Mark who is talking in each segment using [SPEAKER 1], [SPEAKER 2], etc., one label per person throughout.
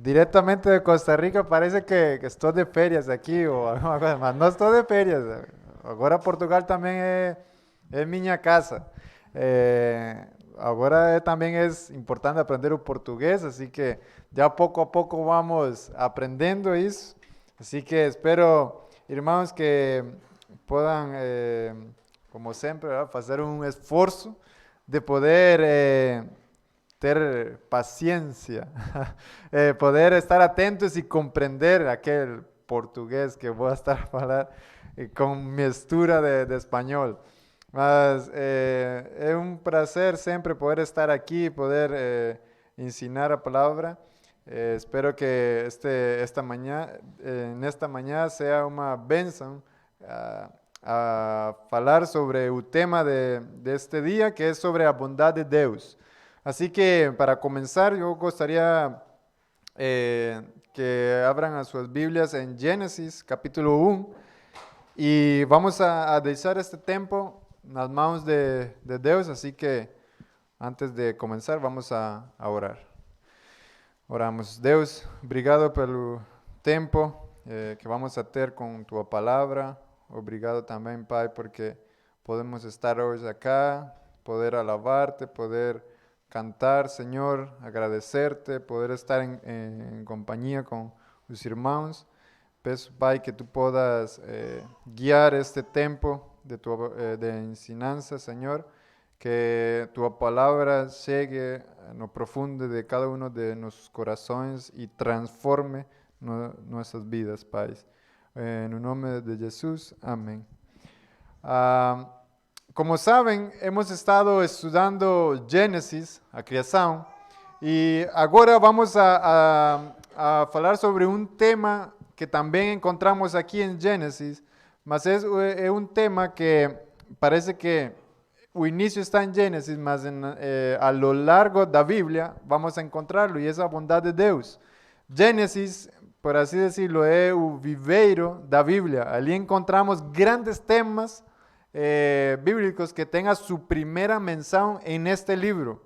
[SPEAKER 1] Directamente de Costa Rica parece que estou de férias aqui ou alguma coisa, mas não estou de férias. Agora Portugal também é minha casa. Agora também é importante aprender o português, assim que já pouco a pouco vamos aprendendo isso. Assim que espero, irmãos, que puedan, como sempre, ¿verdad? Fazer um esforço de poder ter paciência, poder estar atentos e compreender aquele português que vou estar falando com mistura de espanhol. Mas é um prazer sempre poder estar aqui, poder ensinar a palavra. Espero que nesta manhã seja uma bênção a falar sobre o tema de este dia, que é sobre a bondade de Deus. Así que para comenzar, yo gustaría que abran a sus Biblias en Génesis capítulo 1 y vamos a dejar este tiempo en las manos de Dios, así que antes de comenzar vamos a orar. Oramos. Deus, obrigado pelo tempo que vamos a ter com tua palavra. Obrigado também, Pai, porque podemos estar hoje acá, poder alabarte, poder cantar, Señor, agradecerte, poder estar en compañía con los hermanos. Peço, Pai, que tú puedas guiar este tiempo de enseñanza, Señor, que tu palabra llegue a lo profundo de cada uno de nuestros corazones y transforme nuestras vidas, Pai. En el nombre de Jesús, amén. Como saben, hemos estado estudando Génesis, a criação, e agora vamos a falar sobre um tema que também encontramos aqui em Gênesis, mas é um tema que parece que o início está em Gênesis, mas a lo largo da Bíblia vamos a encontrá-lo, e é a bondade de Deus. Gênesis, por assim decirlo, é o viveiro da Bíblia. Ali encontramos grandes temas bíblicos que tengan su primera mención en este libro.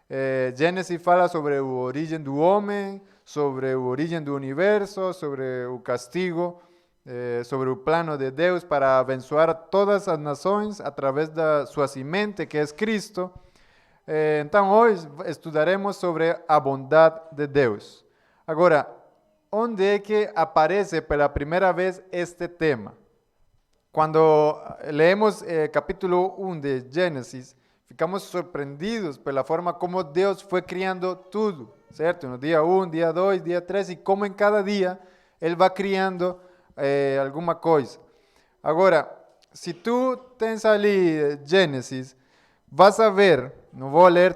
[SPEAKER 1] Génesis fala sobre el origen del hombre, sobre el origen del universo, sobre el castigo, sobre el plano de Dios para abençoar a todas las naciones a través de su semente que es Cristo. Entonces hoy estudaremos sobre la bondad de Dios. Ahora, ¿dónde es que aparece por la primera vez este tema? Cuando leemos capítulo 1 de Génesis, ficamos sorprendidos por la forma como Dios fue criando todo, ¿cierto? No día 1, día 2, día 3, y como en cada día Él va criando alguna cosa. Ahora, si tú tienes ali Génesis, vas a ver, no voy a leer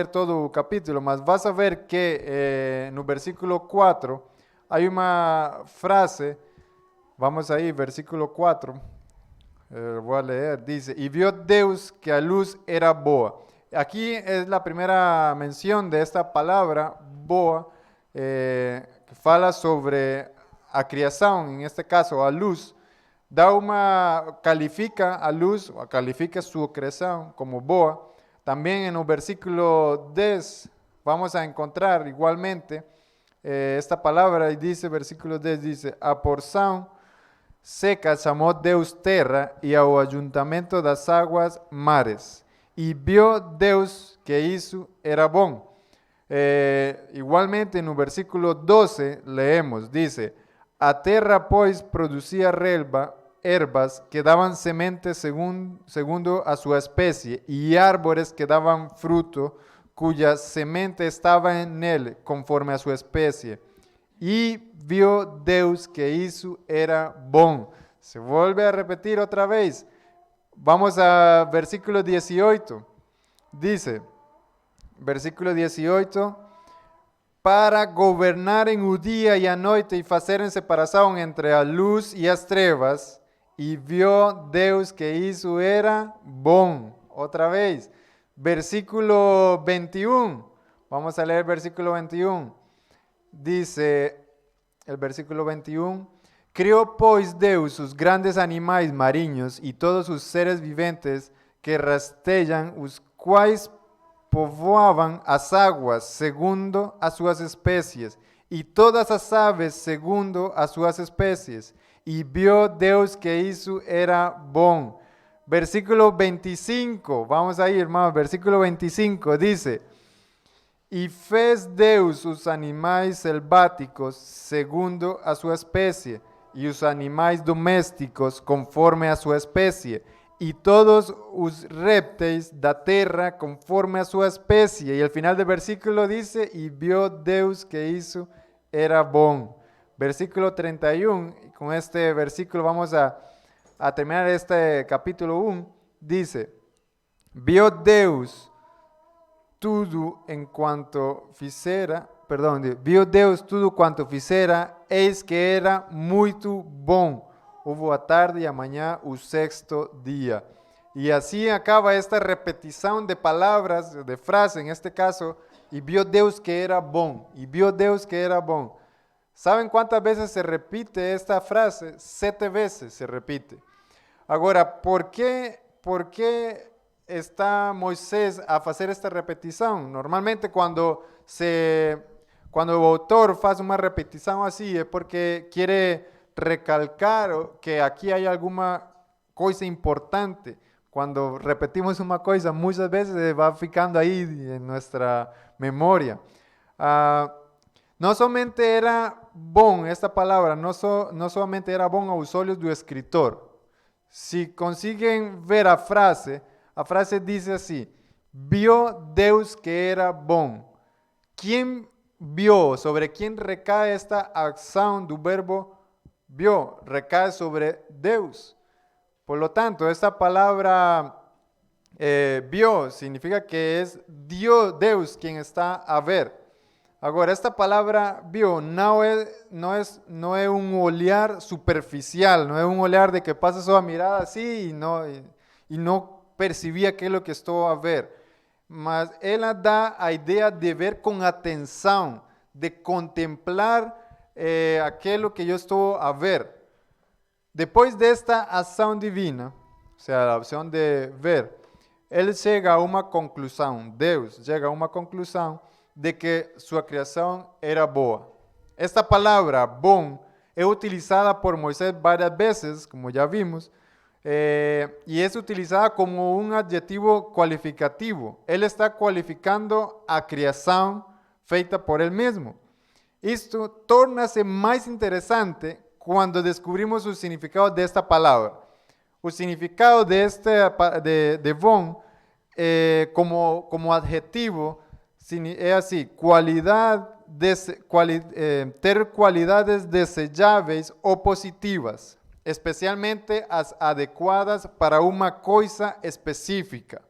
[SPEAKER 1] todo el capítulo, mas vas a ver que en el versículo 4 hay una frase. Vamos aí, versículo 4, vou ler, diz, e viu Deus que a luz era boa. Aqui é a primeira menção de esta palavra, boa, que fala sobre a criação, em este caso a luz, califica a luz, califica sua criação como boa. Também no versículo 10, vamos a encontrar igualmente esta palavra, e diz, versículo 10, diz, a porção seca chamou Deus terra e ao ajuntamento das águas mares. E viu Deus que isso era bom. Igualmente no versículo 12 leemos, dice, a terra pois produzia ervas que davam semente segundo a sua espécie, e árvores que davam fruto, cuya semente estava nele, conforme a sua espécie. E viu Deus que isso era bom. Se vuelve a repetir outra vez. Vamos a versículo 18. Dice, versículo 18, para governarem o dia e a noite e fazerem separação entre a luz e as trevas, e viu Deus que isso era bom. Outra vez, versículo 21. Vamos a leer versículo 21. Dice el versículo 21, crió pues Deus sus grandes animais marinhos y todos sus seres viventes que rastellan, os quais povoavam as águas segundo as suas espécies, e todas as aves segundo as suas espécies. E viu Deus que isso era bom. Versículo 25, vamos aí, irmãos, versículo 25 dice: E fez Deus os animais selváticos segundo a sua espécie, e os animais domésticos conforme a sua espécie, e todos os répteis da terra conforme a sua espécie. E al final del versículo dice: E viu Deus que isso era bom. Versículo 31, y con este versículo vamos a terminar este capítulo 1, dice: Viu Deus tudo enquanto fizera, viu Deus tudo quanto fizera, eis que era muito bom. Hubo a tarde y a mañana o sexto día. Y así acaba esta repetición de palabras, de frases en este caso, y vio Dios que era bom, y vio Dios que era bom. ¿Saben cuántas veces se repite esta frase? 7 veces se repite. Ahora, ¿por qué está Moisés a hacer esta repetición? Normalmente cuando el autor hace una repetición así es porque quiere recalcar que aquí hay alguna cosa importante. Cuando repetimos una cosa, muchas veces va ficando ahí en nuestra memoria. No solamente era bom esta palabra, no solamente era bom aos olhos do escritor. Si consiguen ver a frase dice así: vio Deus que era bom. ¿Quién vio? ¿Sobre quién recae esta acción del verbo vio? Recae sobre Deus. Por lo tanto, esta palabra vio significa que es Deus quien está a ver. Ahora, esta palabra vio no es un olhar superficial, no es un olhar de que pasa sua mirada así y no percibía qué es lo que estoy a ver. Mas ela dá a idea de ver con atención, de contemplar aquello que yo estoy a ver. Después de esta acción divina, o sea, la opción de ver, él llega a una conclusión, Deus llega a una conclusión de que su creación era boa. Esta palabra, bom, es utilizada por Moisés varias veces, como ya vimos, y es utilizada como un adjetivo cualificativo. Él está cualificando a creación feita por él mismo. Esto torna-se más interesante cuando descubrimos el significado de esta palabra. El significado de bom como adjetivo es así: ter cualidades desejáveis o positivas, especialmente as adequadas para uma coisa específica.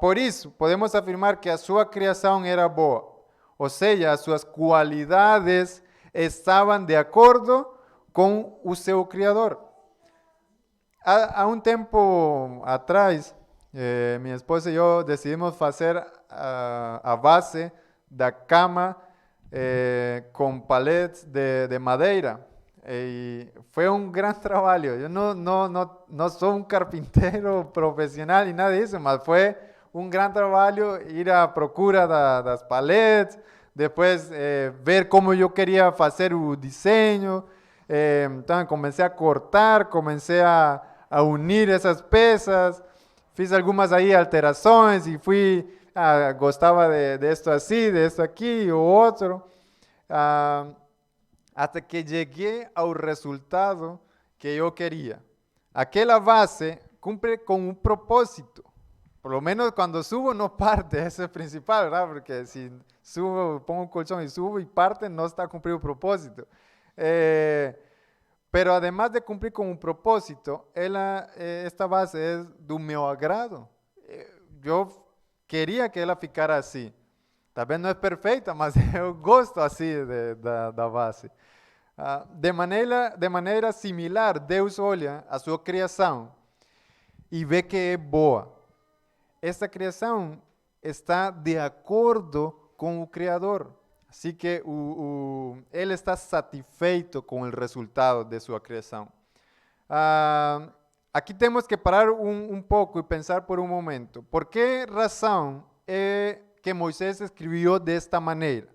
[SPEAKER 1] Por isso, podemos afirmar que a sua criação era boa, ou seja, as suas qualidades estavam de acordo com o seu Criador. Há um tempo atrás, minha esposa e eu decidimos fazer a base da cama com paletes de madeira. E foi um grande trabalho. Eu não sou um carpinteiro profissional e nada disso, mas foi um grande trabalho ir à procura das paletes, depois ver como eu queria fazer o desenho. Então comecei a cortar, comecei a unir essas peças, fiz algumas aí alterações e gostava de esto assim, de esto aqui ou outro. Hasta que llegué al resultado que yo quería. Aquella base cumple con un propósito. Por lo menos cuando subo no parte, eso es principal, ¿verdad? Porque si subo, pongo un colchón y subo y parte, no está cumplido el propósito. Pero además de cumplir con un propósito, esta base es de mi agrado. Yo quería que ella ficara así. Tal vez no es perfeita, mas eu gosto assim da base. De maneira similar, Deus olha a sua criação e vê que é boa. Esta criação está de acordo com o Criador. Assim que ele está satisfeito com o resultado de sua criação. Aqui temos que parar um pouco e pensar por um momento. ¿Por que razão que Moisés escribió de esta manera?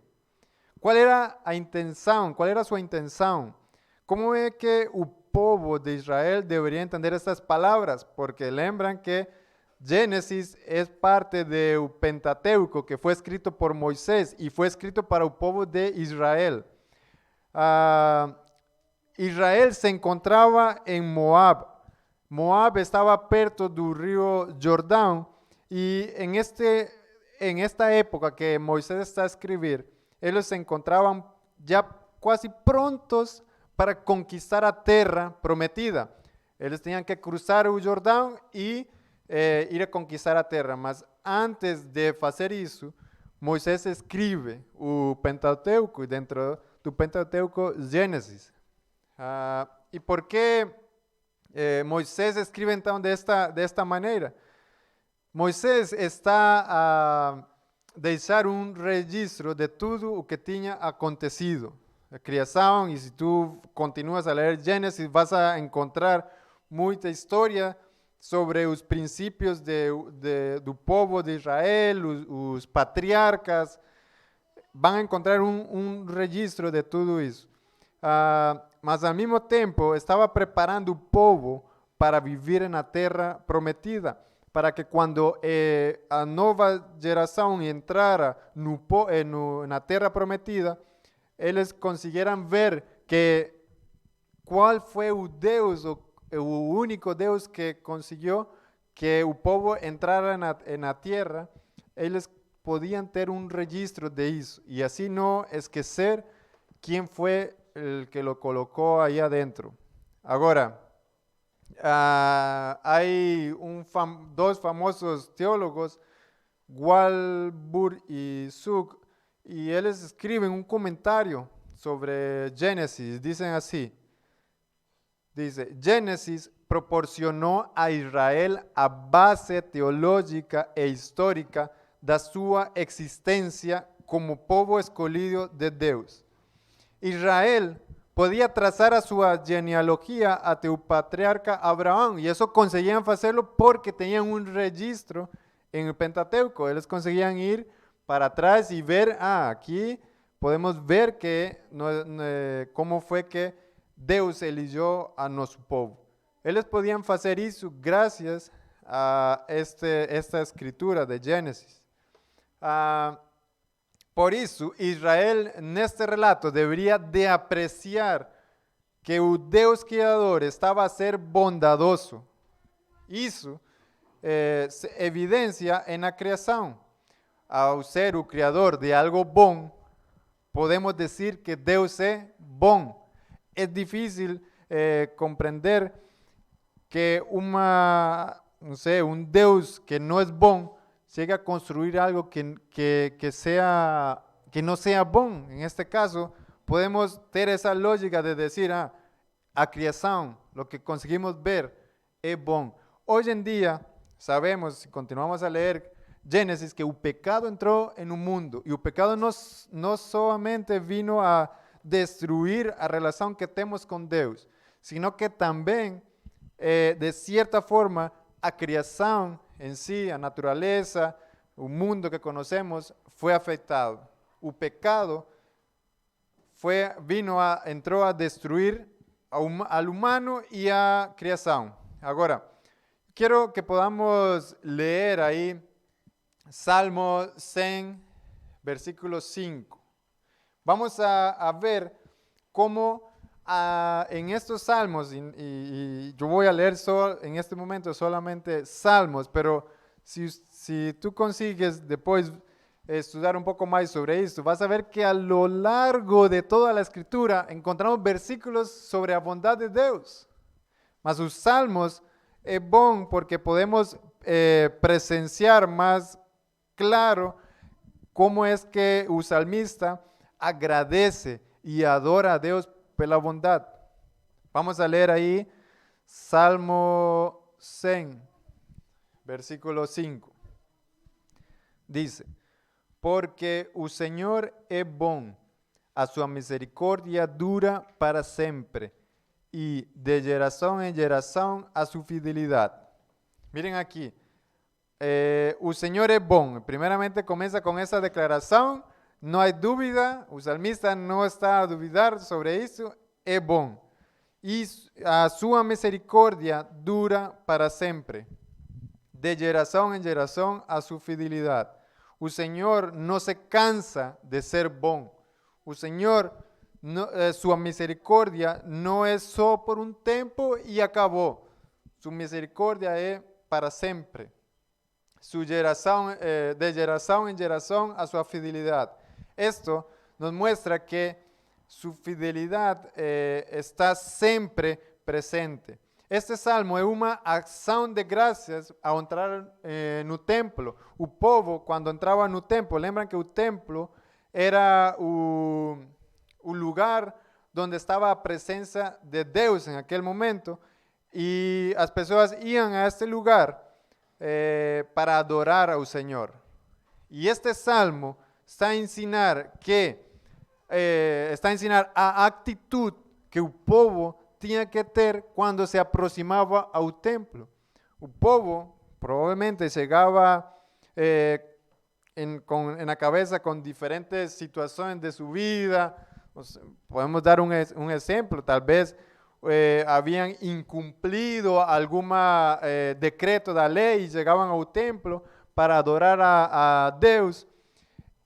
[SPEAKER 1] ¿Qual era a intenção? Qual era a sua intenção? Como é que o povo de Israel deveria entender estas palavras? Porque lembram que Gênesis é parte do Pentateuco, que foi escrito por Moisés e foi escrito para o povo de Israel. Israel se encontrava em Moab. Moab estava perto do rio Jordão e em esta época que Moisés está a escrever, eles se encontravam já quase prontos para conquistar a terra prometida. Eles tinham que cruzar o Jordão e ir a conquistar a terra, mas antes de fazer isso, Moisés escreve o Pentateuco, e dentro do Pentateuco, Gênesis. E por que Moisés escreve então desta maneira? Moisés está a deixar um registro de tudo o que tinha acontecido. A criação, e se tu continuas a ler Gênesis, vas a encontrar muita história sobre os princípios do povo de Israel, os patriarcas. Vão encontrar um registro de tudo isso. Mas ao mesmo tempo estava preparando o povo para viver na terra prometida, para que quando a nova geração entrara na terra prometida, eles conseguiram ver que qual foi o Deus, o único Deus que conseguiu que o povo entrara na terra. Eles podiam ter um registro de isso e assim não esquecer quem foi o que lo colocou aí adentro. Agora, há dois famosos teólogos, Walbur e Zug, e eles escrevem um comentário sobre Gênesis. Dizem assim: Gênesis proporcionou a Israel a base teológica e histórica da sua existência como povo escolhido de Deus. Israel podia trazar a sua genealogia até o patriarca Abraão, e isso conseguiam fazê-lo porque tinham um registro em el Pentateuco. Eles conseguiam ir para trás e ver, aqui podemos ver que como foi que Deus eligiu a nosso povo. Eles podiam fazer isso graças a esta escritura de Gênesis. Por isso, Israel, neste relato, deveria de apreciar que o Deus Criador estava a ser bondadoso. Isso se evidencia na criação. Ao ser o Criador de algo bom, podemos dizer que Deus é bom. É difícil compreender que um Deus que não é bom chega a construir algo que não seja bom. Em este caso, podemos ter essa lógica de dizer, a criação, o que conseguimos ver, é bom. Hoje em dia, sabemos, se continuamos a ler Gênesis, que o pecado entrou no mundo, e o pecado não somente vino a destruir a relação que temos com Deus, sino que também, de certa forma, a criação em si, a natureza, o mundo que conhecemos, foi afetado. O pecado entrou a destruir ao humano e a criação. Agora, quero que podamos ler aí Salmo 100, versículo 5. Vamos a ver cómo en estos salmos, y yo voy a leer en este momento solamente salmos, pero si tú consigues después estudiar un poco más sobre esto, vas a ver que a lo largo de toda la escritura encontramos versículos sobre la bondad de Dios. Mas os salmos es bom porque podemos presenciar más claro cómo es que o salmista agradece y adora a Dios pela bondad. Vamos a leer ahí Salmo 100, versículo 5. Dice: porque o Senhor é bom, a sua misericórdia dura para sempre, e de geração em geração a sua fidelidade. Miren aqui, o Senhor é bom. Primeiramente começa com essa declaração não há dúvida, o salmista não está a duvidar sobre isso, é bom. E a sua misericórdia dura para sempre. De geração em geração, a sua fidelidade. O Senhor não se cansa de ser bom. O Senhor, sua misericórdia não é só por um tempo e acabou. Sua misericórdia é para sempre. Su geração, de geração em geração, a sua fidelidade. Esto nos muestra que su fidelidad está sempre presente. Este salmo é uma ação de graças ao entrar no templo. O povo, quando entrava no templo, lembram que o templo era o lugar onde estava a presença de Deus em aquele momento, e as pessoas iam a este lugar para adorar ao Senhor. E este salmo está a ensinar a atitude que o povo tinha que ter quando se aproximava ao templo. O povo provavelmente chegava na cabeça com diferentes situações de sua vida. Podemos dar um exemplo, talvez haviam incumplido algum decreto da lei e chegavam ao templo para adorar a Deus.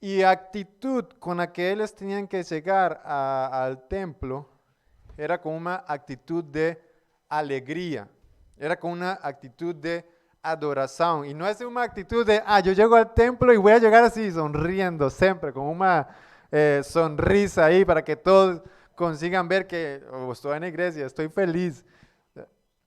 [SPEAKER 1] E a actitud con la que ellos tenían que llegar al templo era con una actitud de alegría, era con una actitud de adoración. Y no es una actitud de, yo llego al templo y voy a llegar así sonriendo siempre, con una sonrisa ahí para que todos consigan ver que estoy en la iglesia, estoy feliz.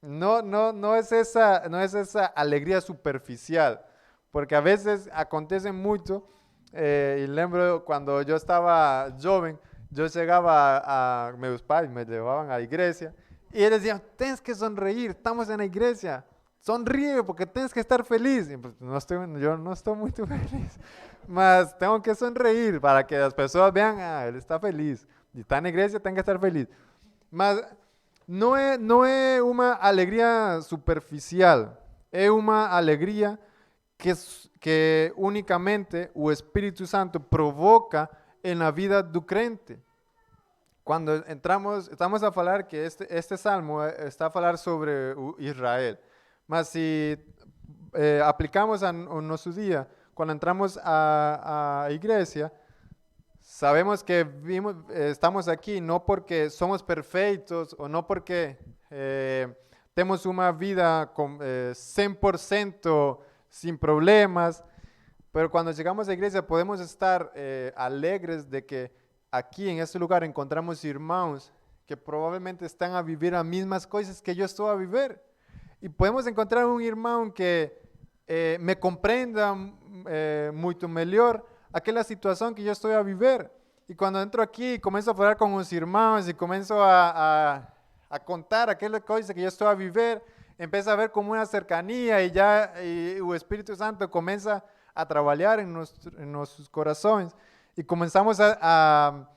[SPEAKER 1] No es esa alegría superficial, porque a veces acontece mucho. Y lembro cuando yo estaba joven, yo llegaba meus pais me llevaban a la iglesia y ellos decían, tienes que sonreír, estamos en la iglesia, sonríe porque tienes que estar feliz. Y pues yo no estoy muy feliz, mas tengo que sonreír para que las personas vean, él está feliz, y está en la iglesia, tengo que estar feliz. Mas no es una alegría superficial, es una alegría que únicamente o Espíritu Santo provoca en la vida do crente. Cuando estamos a hablar que este salmo está a hablar sobre Israel, mas si aplicamos a nuestro día, cuando entramos a iglesia, sabemos que estamos aquí no porque somos perfectos o no porque tenemos una vida 100% sin problemas, pero cuando llegamos a la iglesia podemos estar alegres de que aquí en este lugar encontramos hermanos que probablemente están a vivir las mismas cosas que yo estoy a vivir, y podemos encontrar un hermano que me comprenda mucho mejor aquella situación que yo estoy a vivir. Y cuando entro aquí y comienzo a hablar con los hermanos y comienzo a contar aquellas cosas que yo estoy a vivir, empieza a ver como una cercanía y el Espíritu Santo comienza a trabajar en nuestros corazones y comenzamos a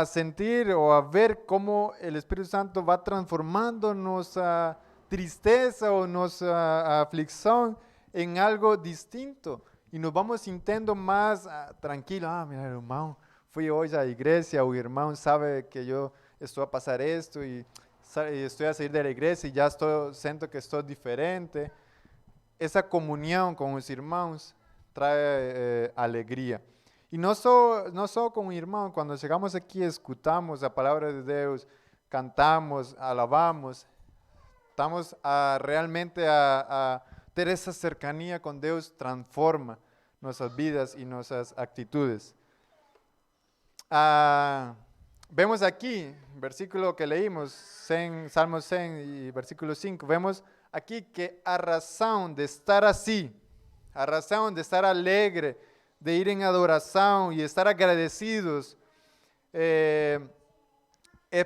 [SPEAKER 1] sentir o a ver cómo el Espíritu Santo va transformando nuestra tristeza o nuestra aflicción en algo distinto y nos vamos sintiendo más tranquilos. Mira, hermano, fui hoy a la iglesia, o hermano sabe que yo estoy a pasar esto y estoy a salir de la iglesia y ya siento que estoy diferente. Esa comunión con los hermanos trae alegría. Y no solo con hermanos, cuando llegamos aquí escuchamos la palabra de Dios, cantamos, alabamos, estamos realmente a tener esa cercanía con Dios, transforma nuestras vidas y nuestras actitudes. Vemos aquí, versículo que leímos, Salmo 100 y versículo 5, vemos aquí que a razón de estar así, a razón de estar alegre, de ir en adoración y estar agradecidos, es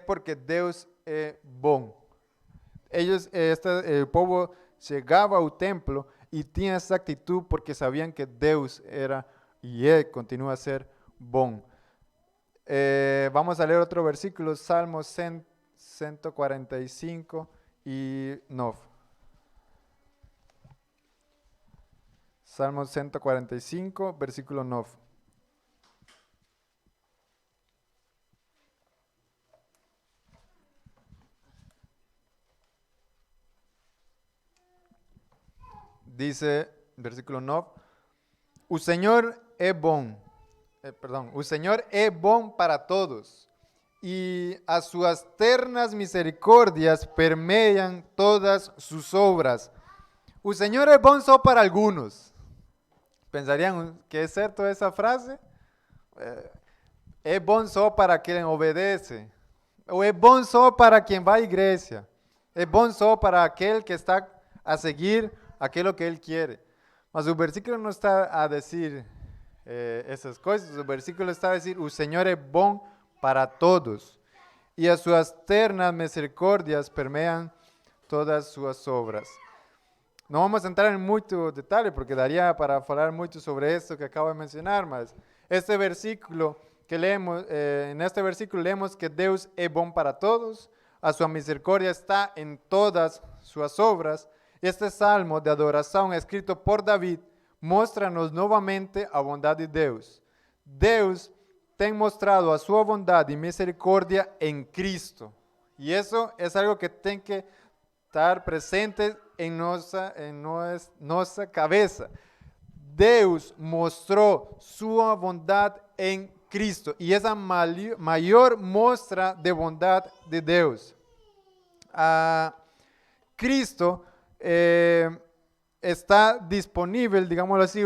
[SPEAKER 1] porque Dios es bueno. El pueblo llegaba al templo y tenía esa actitud porque sabían que Dios era y Él continúa a ser bueno. Vamos a leer otro versículo, Salmo 145 y 9. Salmo 145, versículo 9. dice, versículo 9, o Senhor é bom, o Senhor é bom para todos, e as suas ternas misericórdias permeiam todas sus obras. O Senhor é bom só para algunos. ¿Pensarían que es cierto esa frase? Es bom só para quien obedece. O es bom só para quien va a iglesia. Es bom só para aquel que está a seguir aquello que él quiere. Mas o versículo no está a decir esas cosas. O versículo está a decir, o Señor es bom para todos. Y a sus ternas misericordias permean todas sus obras. No vamos a entrar en mucho detalle porque daría para hablar mucho sobre esto que acabo de mencionar, mas este versículo que leemos, en este versículo leemos que Dios es bom para todos, a su misericordia está en todas sus obras. Este salmo de adoración escrito por David muéstranos nuevamente a bondad de Dios. Dios tem mostrado a su bondad y misericordia en Cristo. Y eso es algo que tiene que estar presente en nuestra cabeza. Deus mostró su bondad en Cristo y esa mayor muestra de bondad de Deus. Cristo está disponible, digámoslo así,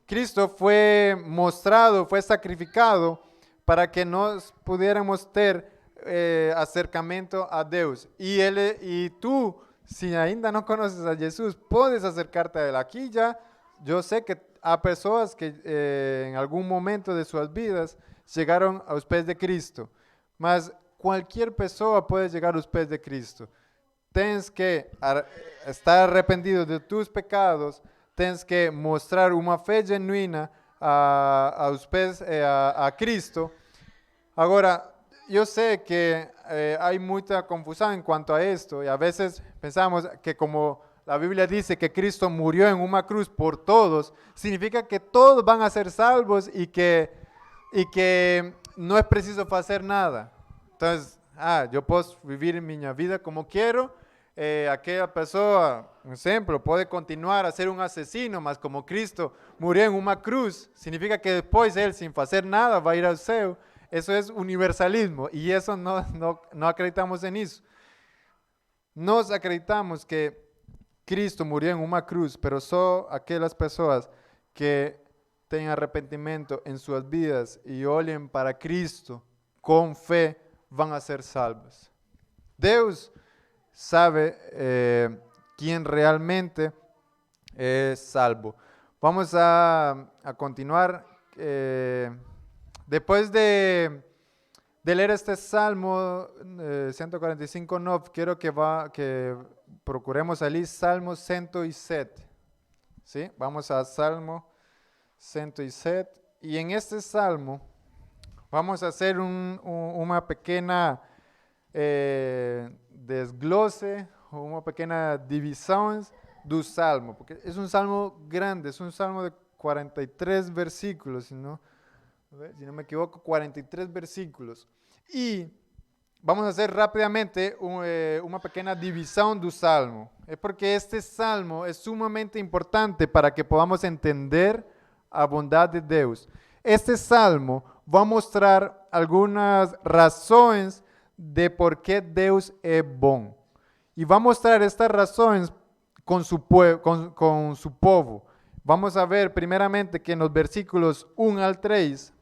[SPEAKER 1] Cristo fue mostrado, fue sacrificado para que nos pudiéramos tener acercamiento a Deus. Y tú, si ainda no conoces a Jesús, puedes acercarte a Él. Aquí ya, yo sé que hay personas que en algún momento de sus vidas llegaron a los pies de Cristo, mas cualquier persona puede llegar a los pies de Cristo. Tienes que estar arrepentido de tus pecados, tienes que mostrar una fe genuina a los pies a Cristo. Ahora, yo sé que hay mucha confusión en cuanto a esto y a veces pensamos que como la Biblia dice que Cristo murió en una cruz por todos, significa que todos van a ser salvos y que no es preciso hacer nada. Entonces, yo puedo vivir mi vida como quiero, aquella persona, por ejemplo, puede continuar a ser un asesino, mas como Cristo murió en una cruz, significa que después él sin hacer nada va a ir al cielo. Eso es universalismo y eso no acreditamos en eso. Nos acreditamos que Cristo murió en una cruz, pero solo aquellas personas que tengan arrepentimiento en sus vidas y oren para Cristo con fe van a ser salvos. Dios sabe quién realmente es salvo. Vamos a continuar. Después de leer este Salmo 145.9, quiero que procuremos salir Salmo 107. ¿Sí? Vamos a Salmo 107. Y en este Salmo vamos a hacer una pequeña desglose, una pequeña división del Salmo, porque es un Salmo grande, es un Salmo de 43 versículos, si no me equivoco, 43 versículos. Y vamos a hacer rápidamente una pequeña división del Salmo. Es porque este Salmo es sumamente importante para que podamos entender la bondad de Dios. Este Salmo va a mostrar algunas razones de por qué Dios es bueno. Y va a mostrar estas razones con su pueblo. Vamos a ver primeramente que en los versículos 1 al 3,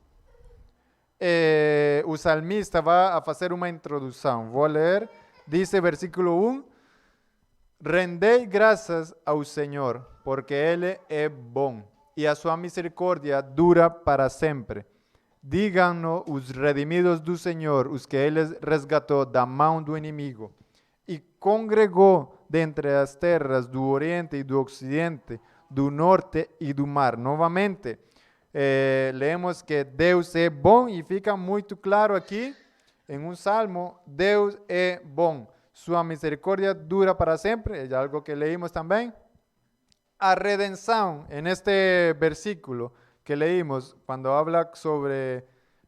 [SPEAKER 1] o salmista va a hacer una introducción. Voy a leer, dice versículo 1, rendei gracias al Señor, porque Él es bom, y a su misericordia dura para siempre. Díganos os redimidos do Senhor, os que Ele resgatou da mão do inimigo, e congregou dentre as terras do oriente e do ocidente, do norte e do mar. Novamente, leemos que Deus é bom e fica muito claro aqui, em um salmo, Deus é bom. Sua misericórdia dura para sempre, é algo que leímos também. A redenção, en este versículo que leímos, cuando habla sobre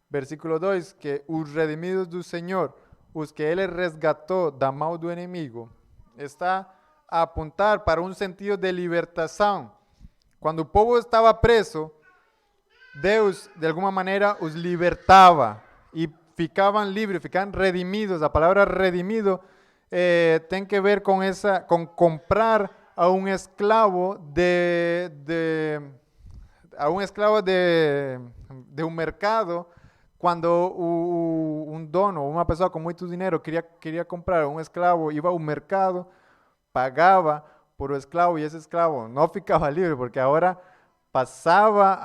[SPEAKER 1] versículo 2, que os redimidos do Senhor, os que Ele resgatou da mão do inimigo, está a apuntar para un sentido de libertação. Quando o povo estava preso, Deus, de alguma maneira, os libertava e ficavam livres, ficavam redimidos. A palavra redimido tem que ver com comprar a um escravo a um escravo de um mercado. Quando um dono, uma pessoa com muito dinheiro queria comprar um escravo, ia ao mercado, pagava por o escravo e esse escravo não ficava livre, porque agora passava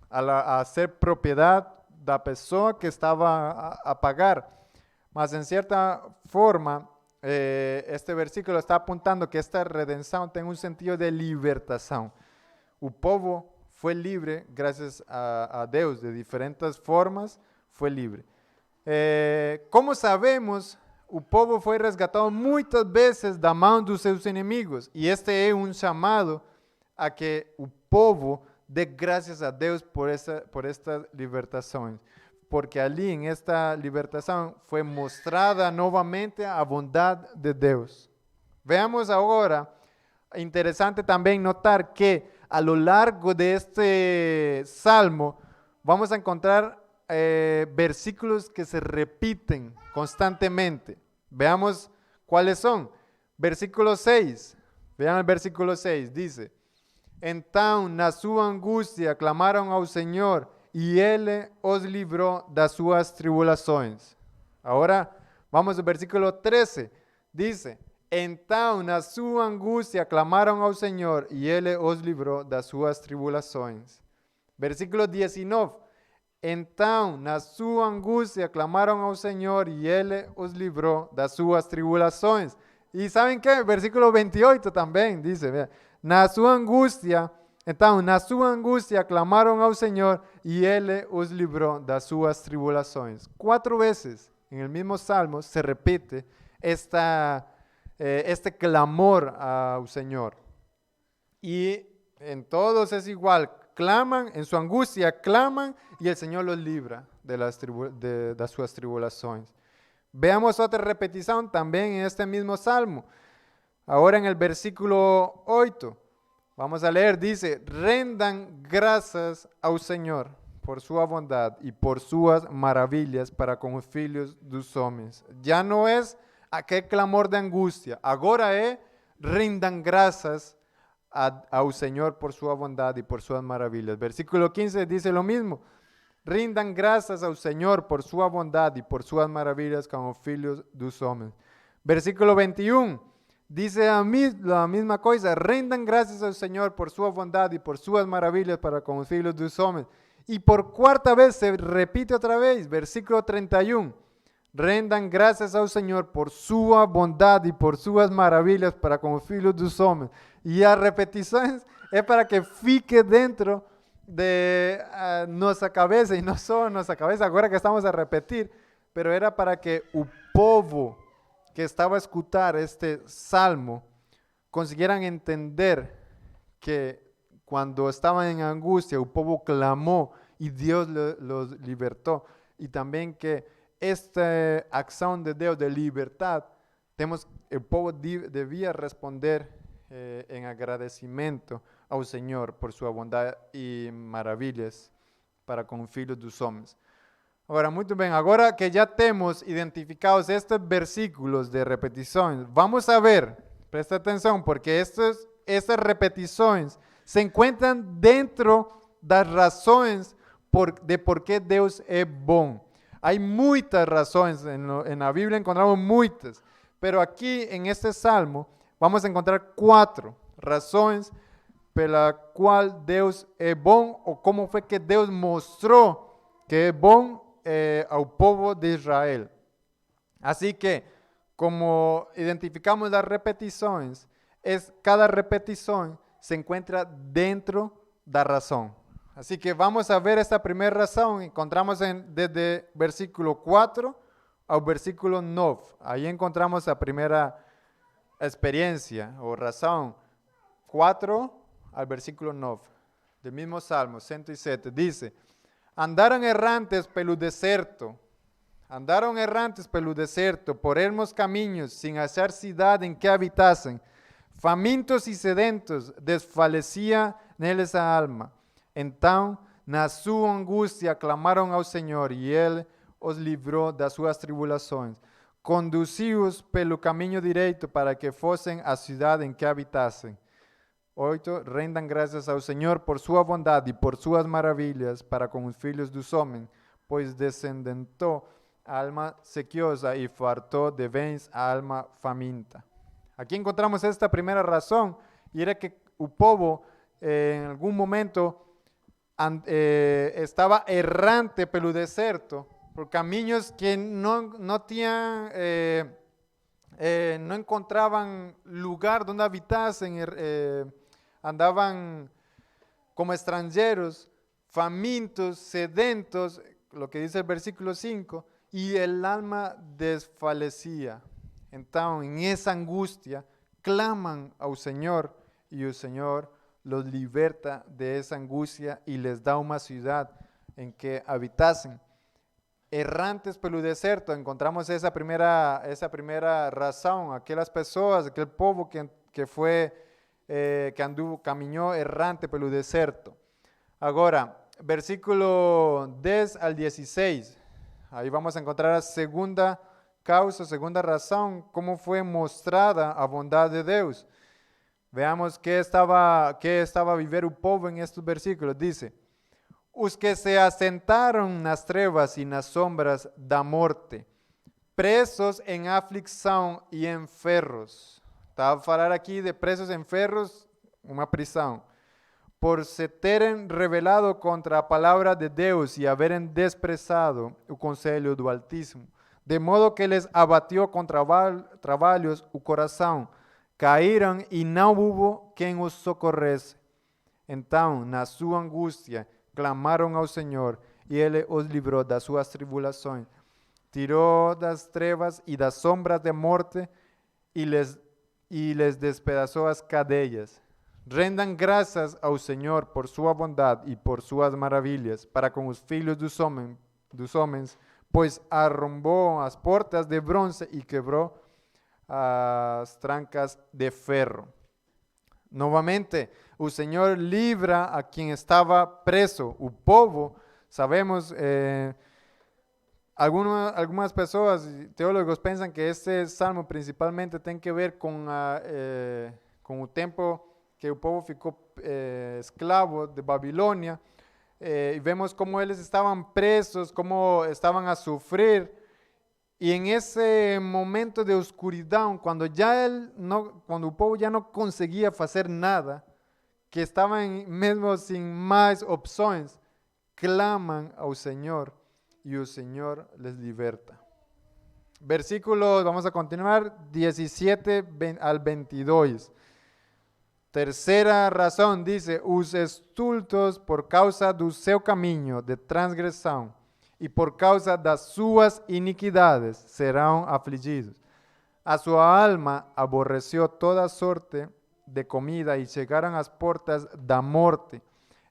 [SPEAKER 1] a ser propriedade da pessoa que estava a pagar. Mas, em certa forma, este versículo está apuntando que esta redenção tem um sentido de libertação. O povo foi livre graças a Deus, de diferentes formas, foi livre. Como sabemos, o povo foi resgatado muitas vezes da mão dos seus inimigos. E este é um chamado a que o povo dê graças a Deus por estas libertações. Porque ali, em esta libertação, foi mostrada novamente a bondade de Deus. Veamos agora, interessante também notar que a lo largo de este salmo vamos a encontrar versículos que se repiten constantemente. Veamos cuáles son. Versículo 6. Vean el versículo 6. Dice: Então, na sua angústia, clamaram ao Senhor, e Ele os livrou das suas tribulações. Agora, vamos ao versículo 13. Dice: Então, na sua angústia, clamaram ao Senhor, e Ele os livrou das suas tribulações. Versículo 19. Então, na sua angústia, clamaram ao Senhor, e Ele os livrou das suas tribulações. E sabem que? Versículo 28 também diz: na sua angústia, então, na sua angústia, clamaram ao Senhor, e Ele os livrou das suas tribulações. 4 vezes, en el mismo salmo, se repite este clamor ao Senhor. Y en todos es igual, claman, en su angustia claman, y el Señor los libra de las suas tribulações. Veamos otra repetición también en este mismo salmo. Ahora en el versículo 8, vamos a leer, dice: rendan graças ao Senhor por sua bondade e por suas maravilhas para com os filhos dos homens. Já não é aquele clamor de angústia, agora é rendan graças ao Senhor por sua bondade e por suas maravilhas. Versículo 15 diz o mesmo: rindan graças ao Senhor por sua bondade e por suas maravilhas com os filhos dos homens. Versículo 21 diz a mesma coisa: rendan graças ao Senhor por sua bondade e por suas maravilhas para com os filhos dos homens. E por quarta vez se repite outra vez, versículo 31. Rendan graças ao Senhor por sua bondade e por suas maravilhas para com os filhos dos homens. E as repetições é para que fique dentro de nossa cabeça, e não só nossa cabeça, agora que estamos a repetir, pero era para que o povo que estava a escutar este salmo consiguieran entender que quando estavam em angústia, o povo clamou e Deus los libertou. E também que esta ação de Deus de libertad, o povo devia responder em agradecimento ao Senhor por sua bondade e maravilhas para com os filhos dos homens. Agora, muito bem, agora que já temos identificados estes versículos de repetições, vamos a ver, presta atenção, porque estas repetições se encontram dentro das razões de por que Deus é bom. Há muitas razões, na Bíblia encontramos muitas, pero aqui em este salmo vamos a encontrar 4 razões pela qual Deus é bom, ou como foi que Deus mostrou que é bom ao povo de Israel. Assim que, como identificamos as repetições, cada repetição se encontra dentro da razão. Así que vamos a ver esta primera razón. Encontramos desde versículo 4 al versículo 9. Ahí encontramos la primera experiencia o razón. 4 al versículo 9. Del mismo Salmo 107. Dice: andaron errantes pelo deserto. Andaron errantes pelo deserto, por ermos caminhos, sin hallar cidade em que habitassem. famintos e sedentos, desfalecia neles a alma. Então, na sua angústia, clamaram ao Senhor, e Ele os livrou das suas tribulações. Conduziu-os pelo caminho direito para que fossem a cidade em que habitassem. 8. Rendam graças ao Senhor por sua bondade e por suas maravilhas para com os filhos dos homens, pois descendentou a alma sequiosa e fartou de bens a alma faminta. Aqui encontramos esta primeira razão, e era que o povo em algum momento estava errante pelo deserto, por caminhos que não tinham, não encontravam lugar onde habitassem, andavam como extranjeros, famintos, sedentos, lo que dice el versículo 5, y el alma desfalecía. Então, em essa angústia, clamam ao Senhor, e o Senhor los liberta de esa angustia y les da una ciudad en que habitasen. Errantes pelo deserto, encontramos esa primera razón, aquellas personas, aquel povo que fue, que caminhou errante pelo deserto. Agora, versículo 10 al 16, ahí vamos a encontrar a segunda causa, segunda razón, cómo fue mostrada a bondade de Deus. Veamos que estava a viver o povo em estes versículos. Dice, os que se assentaram nas trevas e nas sombras da morte, presos em aflição e em ferros. Estava a falar aqui de presos em ferros, uma prisão. Por se terem rebelado contra a palavra de Deus e haverem desprezado o conselho do Altíssimo, de modo que les abateu com trabalhos o coração, caíram e não houve quem os socorresse. Então, na sua angústia, clamaram ao Senhor, e Ele os livrou das suas tribulações. Tirou das trevas e das sombras de morte, e les despedaçou as cadeias. Rendam graças ao Senhor por sua bondade e por suas maravilhas para com os filhos dos homens, pois arrombou as portas de bronze e quebrou as trancas de ferro. Novamente, o Senhor livra a quem estava preso. O povo, sabemos, algumas pessoas, teólogos, pensam que este salmo principalmente tem que ver com o tempo que o povo ficou escravo de Babilônia. E vemos como eles estavam presos, como estavam a sofrer. E em esse momento de escuridão, quando o povo já não conseguia fazer nada, que estavam mesmo sem mais opções, clamam ao Senhor e o Senhor les liberta. Versículos, vamos a continuar, 17 al 22. Terceira razão, diz, os estultos por causa do seu caminho de transgressão e por causa das suas iniquidades serão afligidos. A sua alma aborreceu toda sorte de comida e chegaram às portas da morte.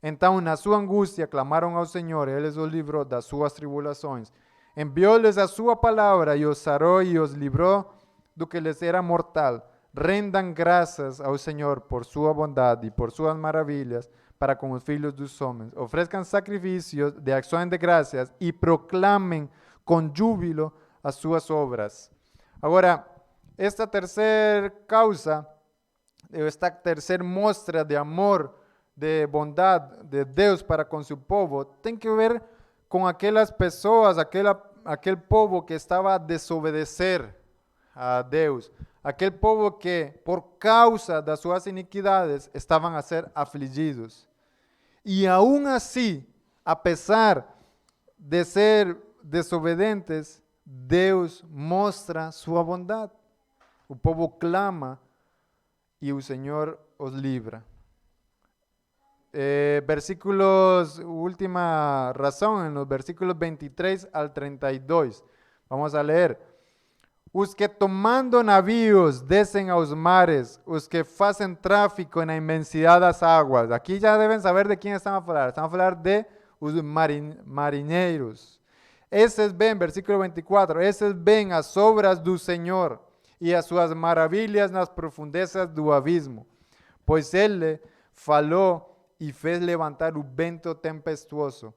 [SPEAKER 1] Então, na sua angústia, clamaram ao Senhor, e Ele os livrou das suas tribulações. Enviou-lhes a sua palavra e os sarou e os livrou do que lhes era mortal. Rendam graças ao Senhor por sua bondade e por suas maravilhas para com os filhos dos homens. Oferezcan sacrifícios de acção de graças e proclamem com júbilo as suas obras. Agora, esta terceira causa, esta terceira mostra de amor, de bondade de Deus para com seu povo, tem que ver com aquelas pessoas, aquele povo que estava a desobedecer a Deus. Aquele povo que, por causa das suas iniquidades, estavam a ser afligidos. E aún assim, apesar de ser desobedientes, Deus mostra sua bondade. O povo clama e o Senhor os livra. Última razão, en los versículos 23 al 32. Vamos a leer. Os que tomando navios descem aos mares, os que fazem tráfico na imensidade das águas. Aqui já devem saber de quem estamos a falar. Estamos a falar de os marinheiros. Esses ven, versículo 24, esses ven as obras do Senhor e as suas maravilhas nas profundezas do abismo. Pois ele falou e fez levantar o vento tempestuoso,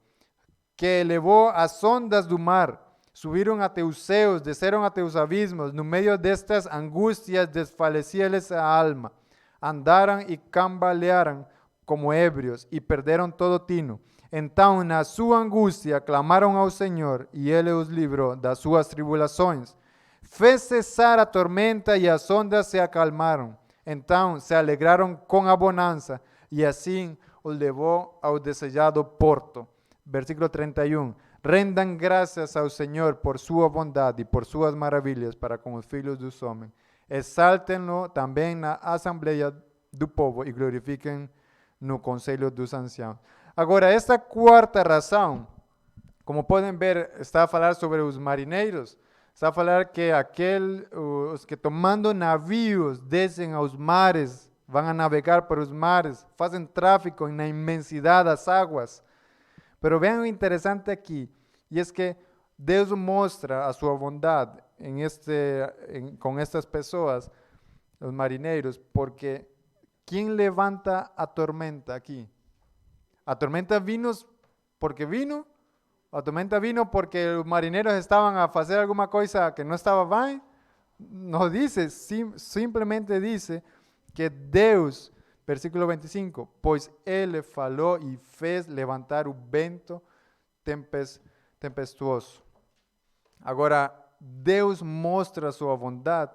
[SPEAKER 1] que elevou as ondas do mar. Subiram a teus céus, desceram a teus abismos. No meio destas angústias desfalecía-lhes a alma. Andaram e cambalearam como ébrios e perderam todo tino. Então, na sua angústia, clamaram ao Senhor e Ele os livrou das suas tribulações. Fez cessar a tormenta e as ondas se acalmaram. Então se alegraram com a bonança e assim os levou ao desejado porto. Versículo 31. Rendan graças ao Senhor por sua bondade e por suas maravilhas para com os filhos dos homens. Exaltem-no também na assembleia do povo e glorifiquem no conselho dos anciãos. Agora, esta quarta razão, como podem ver, está a falar sobre os marinheiros. Está a falar que os que tomando navios descem aos mares, vão a navegar por os mares, fazem tráfico na imensidade das águas. Pero vean o interessante aqui, e é que Deus mostra a sua bondade com estas pessoas, os marinheiros, porque quem levanta a tormenta aqui? A tormenta vino porque vino? A tormenta vino porque os marinheiros estavam a fazer alguma coisa que não estava bem? Não dice, simplesmente diz que Deus, versículo 25, pois Ele falou e fez levantar o vento tempestuoso. Agora, Deus mostra a sua bondade,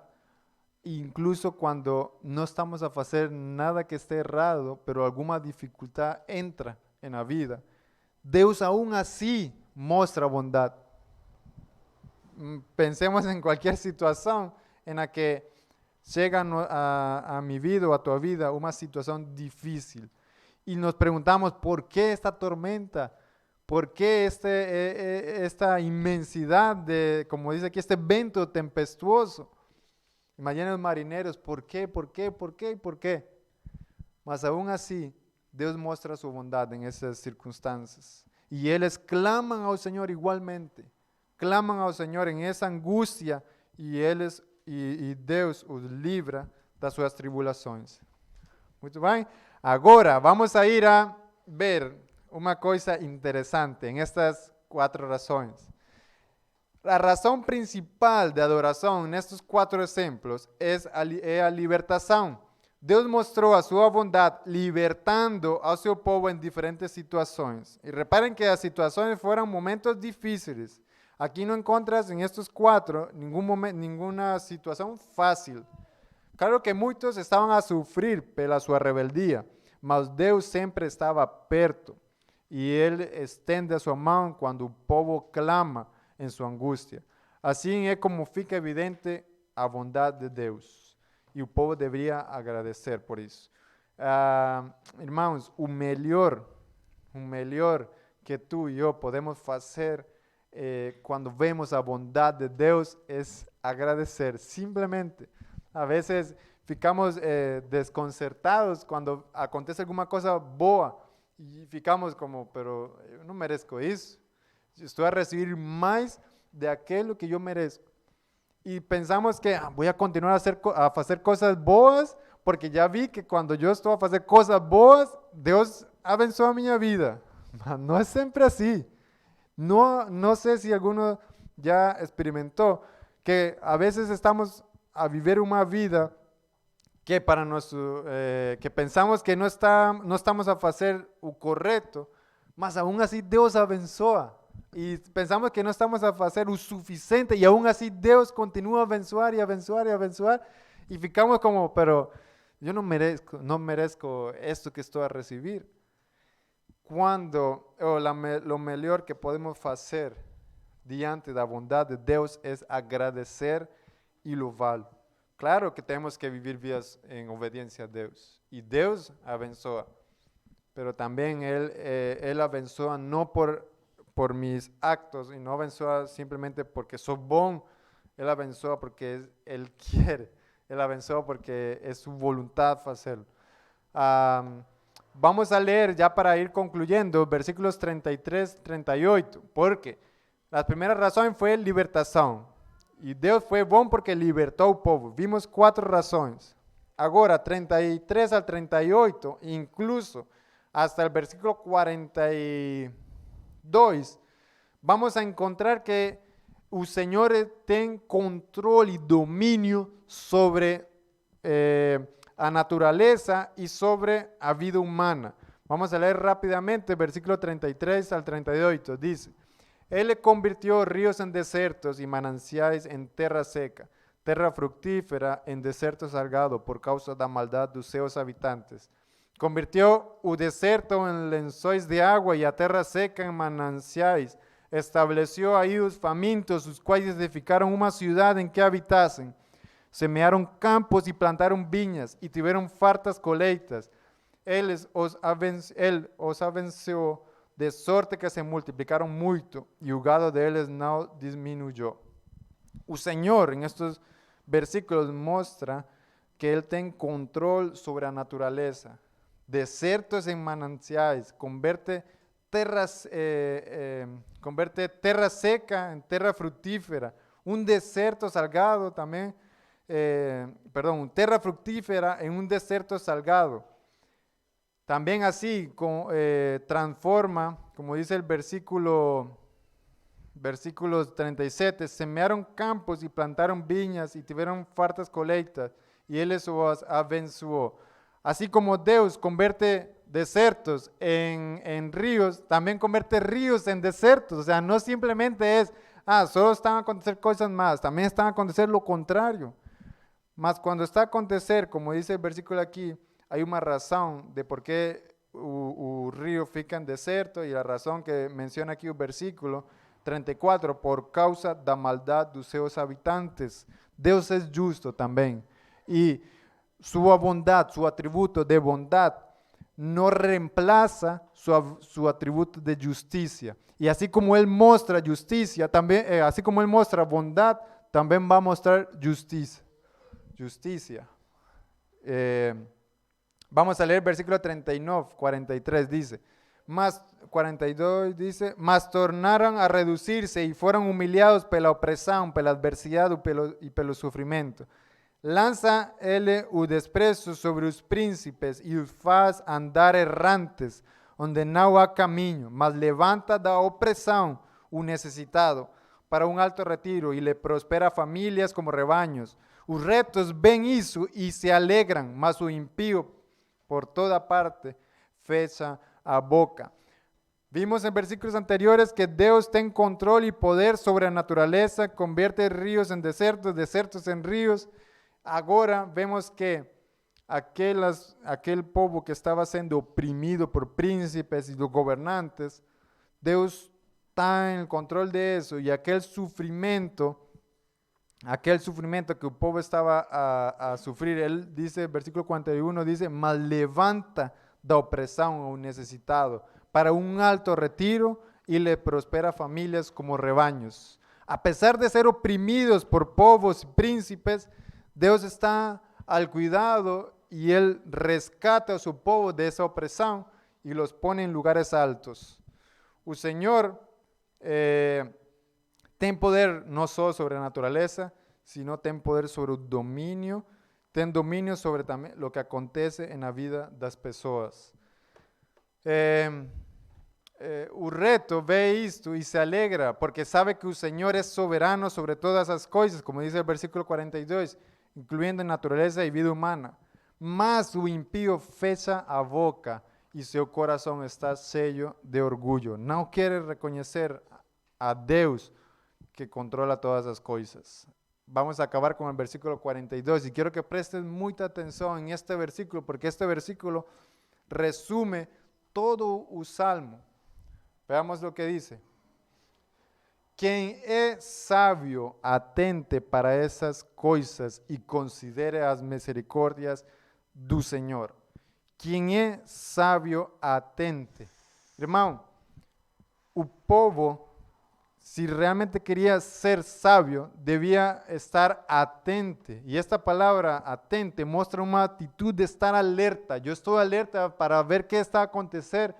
[SPEAKER 1] incluso quando não estamos a fazer nada que esté errado, pero alguma dificuldade entra na vida. Deus aún assim mostra bondade. Pensemos em qualquer situação em la que chega a mi vida ou a tua vida uma situação difícil e nos perguntamos por que esta tormenta, por que esta imensidade, como dice aqui, este vento tempestuoso. Imagina os marinheiros, por quê? Mas aún assim, Deus mostra sua bondade em essas circunstâncias. E eles clamam ao Senhor igualmente. Clamam ao Senhor em essa angústia e Deus os livra das suas tribulações. Muito bem? Agora, vamos a ir a ver uma coisa interessante em estas 4 razões. A razão principal de adoração nestes 4 exemplos é a libertação. Deus mostrou a sua bondade libertando ao seu povo em diferentes situações. E reparem que as situações foram momentos difíceis. Aqui não encontras em estes 4 nenhuma situação fácil. Claro que muitos estavam a sofrer pela sua rebeldia, mas Deus sempre estava perto. E Ele estende a sua mão quando o povo clama em sua angústia. Assim é como fica evidente a bondade de Deus. E o povo deveria agradecer por isso. Irmãos, o melhor que tu e eu podemos fazer quando vemos a bondade de Deus é agradecer. Simplesmente. A vezes ficamos desconcertados quando acontece alguma coisa boa e ficamos como, pero eu não mereço isso. Estou a receber mais de aquilo que eu mereço. E pensamos que vou continuar a fazer coisas boas, porque já vi que quando eu estou a fazer coisas boas, Deus abençoa a minha vida. Mas não é sempre assim. Não sei se alguno já experimentou que a vezes estamos a viver uma vida que que pensamos que não estamos a fazer o correto, mas aún assim Deus abençoa. E pensamos que não estamos a fazer o suficiente e aún assim Deus continua a abençoar e abençoar e abençoar e ficamos como, pero eu não mereço esto que estou a receber. Lo melhor que podemos fazer diante da bondade de Deus é agradecer e louvá-lo. Claro que temos que viver vidas em obediência a Deus e Deus abençoa, pero também Ele abençoa não por mis actos e não abençoa simplesmente porque sou bom, Ele abençoa porque Ele quer, Ele abençoa porque é sua vontade fazê-lo. Vamos a ler ya para ir concluyendo versículos 33, 38, porque la primera razón fue libertación. E Deus foi bom porque libertou o povo. Vimos 4 razões. Agora, 33 al 38, incluso hasta el versículo 42, vamos a encontrar que o Senhor tem controle e domínio sobre a naturaleza e sobre a vida humana. Vamos a leer rápidamente, versículo 33 al 38, dice: Él le convirtió ríos en desiertos y mananciales en tierra seca, terra fructífera en deserto salgado por causa da maldad dos seus habitantes. Convirtió o deserto en lençóis de agua y a terra seca en mananciais. Estableció ahí os famintos, os quais edificaron una ciudad en que habitasen. Semearon campos y plantaron viñas y tuvieron fartas colheitas. Él os abençoou de sorte que se multiplicaram muito e o gado deles não diminuiu. O Senhor, em estes versículos, mostra que Ele tem controle sobre a natureza. Desertos em mananciais, converte terra seca em terra frutífera. Deserto salgado também, terra frutífera em deserto salgado. También así transforma, como dice el versículo 37, semearon campos y plantaron viñas y tuvieron fartas colheitas y Él os abençoou. Así como Dios convierte desertos en ríos, también convierte ríos en desertos. O sea, no simplemente es, solo están a acontecer cosas más, también están a acontecer lo contrario. Mas cuando está a acontecer, como dice el versículo aquí, hay una razón de por qué el río fica en deserto y la razón que menciona aquí el versículo 34, por causa da maldad dos seus habitantes. Dios es justo también y su bondad, su atributo de bondad no reemplaza su atributo de justicia. Y así como Él muestra justicia, también, así como Él muestra bondad, también va a mostrar justicia. Vamos a leer versículo 39, 43 dice, mas 42 dice, mas tornaron a reducirse y fueron humilhados pela opressão, pela adversidade e pelo sofrimento. Lança ele o desprezo sobre os príncipes e os faz andar errantes, onde não há caminho, mas levanta da opressão o necessitado para alto retiro e lhe prospera famílias como rebaños. Os retos ven isso e se alegram, mas o impío por toda parte fecha a boca. Vimos en versículos anteriores que Dios tiene control y poder sobre la naturaleza, convierte ríos en desertos, desertos en ríos. Ahora vemos que aquel pueblo que estaba siendo oprimido por príncipes y los gobernantes, Dios está en el control de eso y aquel sufrimiento que el pueblo estaba a sufrir, él dice, versículo 41, dice, mas levanta da opressão a un necesitado para un alto retiro y le prospera familias como rebaños. A pesar de ser oprimidos por povos y príncipes, Dios está al cuidado y Él rescata a su pueblo de esa opresión y los pone en lugares altos. El Señor tem poder no solo sobre la naturaleza, sino tem poder sobre el dominio, tem dominio sobre también lo que acontece en la vida de las personas. El reto ve esto y se alegra porque sabe que el Señor es soberano sobre todas esas cosas, como dice el versículo 42, incluyendo naturaleza y vida humana. Mas o impío fecha a boca y su corazón está cheio de orgullo. No quiere reconocer a Dios que controla todas las cosas. Vamos a acabar con el versículo 42 y quiero que presten mucha atención en este versículo porque este versículo resume todo el salmo. Veamos lo que dice. Quien es sabio, atente para esas cosas y considere las misericordias do Señor. Quien es sabio, atente. Hermano, el povo, si realmente quería ser sabio, debía estar atente. Y esta palabra atente muestra una actitud de estar alerta. Yo estoy alerta para ver qué está a acontecer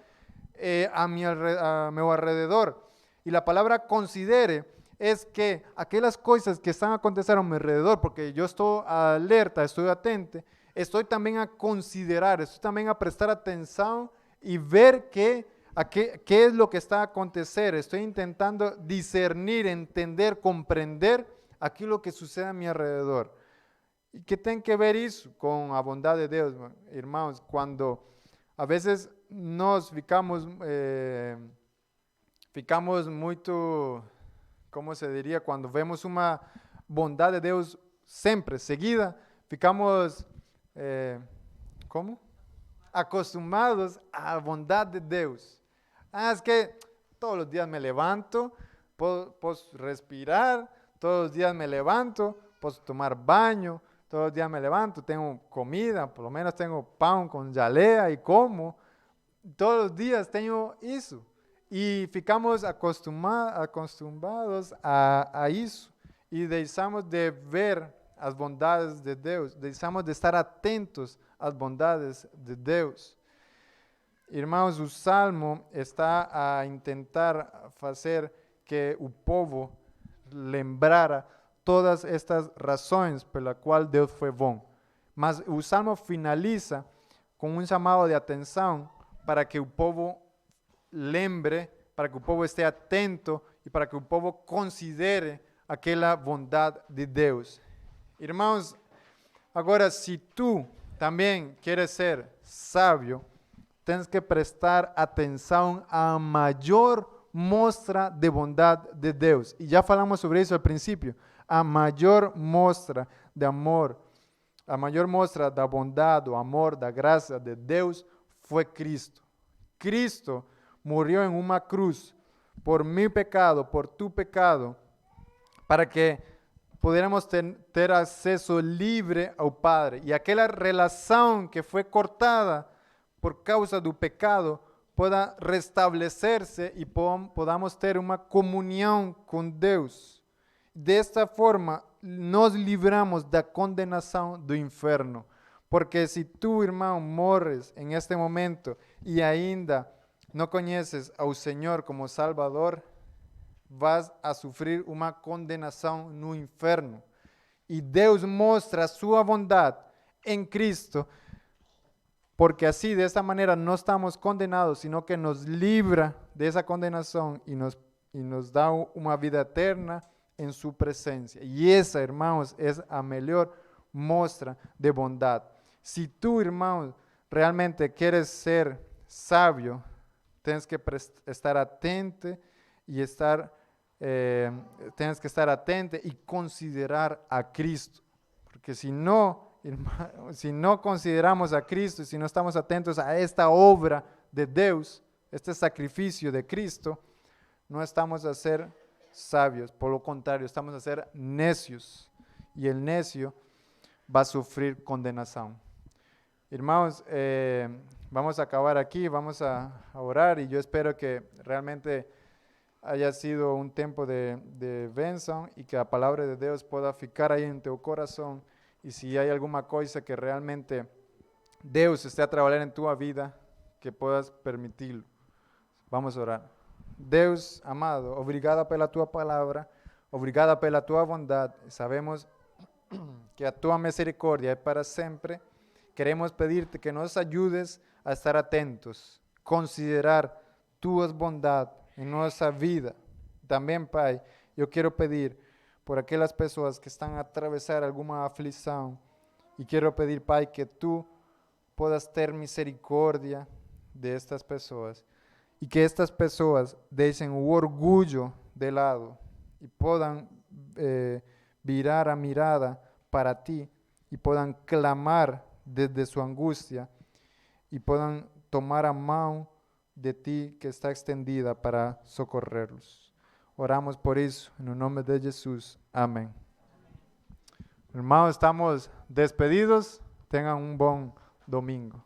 [SPEAKER 1] a mi alrededor. Y la palabra considere es que aquellas cosas que están aconteciendo a mi alrededor, porque yo estoy alerta, estoy atento, estoy también a considerar, estoy también a prestar atención y ver qué es lo que está a acontecer. Estoy intentando discernir, entender, comprender aquilo que sucede a mi alrededor. ¿Y qué tiene que ver eso con la bondad de Dios, hermanos? Cuando a veces nos ficamos muito, como se diría, cuando vemos una bondad de Dios siempre, seguida, ficamos, ¿cómo? Acostumbrados a la bondad de Dios. Es que todos los días me levanto, puedo respirar, todos los días me levanto, puedo tomar baño, todos los días me levanto, tengo comida, por lo menos tengo pan con jalea y como. Todos los días tengo eso. Y ficamos acostumbrados a isso. E deixamos de ver as bondades de Deus, deixamos de estar atentos às bondades de Deus. Irmãos, o Salmo está a intentar fazer que o povo lembrara todas estas razões pela qual Deus foi bom. Mas o Salmo finaliza com um chamado de atenção para que o povo lembre, para que o povo esté atento e para que o povo considere aquela bondade de Deus. Irmãos, agora se tu também queres ser sábio, tens que prestar atenção à maior mostra de bondade de Deus. E já falamos sobre isso ao princípio. A maior mostra de amor, a maior mostra da bondade, do amor, da graça de Deus foi Cristo. Cristo murió en una cruz por mi pecado, por tu pecado, para que pudiéramos tener acceso libre al Padre. Y aquella relación que fue cortada por causa del pecado pueda restablecerse y podamos tener una comunión con Dios. De esta forma nos libramos de la condenación del infierno. Porque si tú, hermano, morres en este momento y ainda no conoces al Señor como Salvador, vas a sufrir una condenación no infierno. Y Dios muestra su bondad en Cristo, porque así, de esta manera, no estamos condenados, sino que nos libra de esa condenación y nos da una vida eterna en su presencia. Y esa, hermanos, es la mejor muestra de bondad. Si tú, hermano, realmente quieres ser sabio, tienes que estar atento y tienes que estar atento y considerar a Cristo. Porque si no consideramos a Cristo, si no estamos atentos a esta obra de Dios, este sacrificio de Cristo, no estamos a ser sabios. Por lo contrario, estamos a ser necios. Y el necio va a sufrir condenación. Hermanos, vamos a acabar aquí, vamos a orar y yo espero que realmente haya sido un tiempo de bendición y que la palabra de Dios pueda ficar ahí en tu corazón. Y si hay alguna cosa que realmente Dios esté a trabajar en tu vida, que puedas permitirlo. Vamos a orar. Deus amado, obrigado pela tua palavra, obrigado pela tua bondade. Sabemos que a tua misericórdia é para sempre. Queremos pedirte que nos ayudes a estar atentos, considerar tuas bondades en nuestra vida. También, Pai, yo quiero pedir por aquellas personas que están a atravesar alguna aflicción y quiero pedir, Pai, que tú puedas tener misericordia de estas personas y que estas personas dejen el orgullo de lado y puedan virar a mirada para ti y puedan clamar desde su angustia y puedan tomar a mano de ti que está extendida para socorrerlos. Oramos por eso, en el nombre de Jesús. Amén. Hermanos, estamos despedidos. Tengan un buen domingo.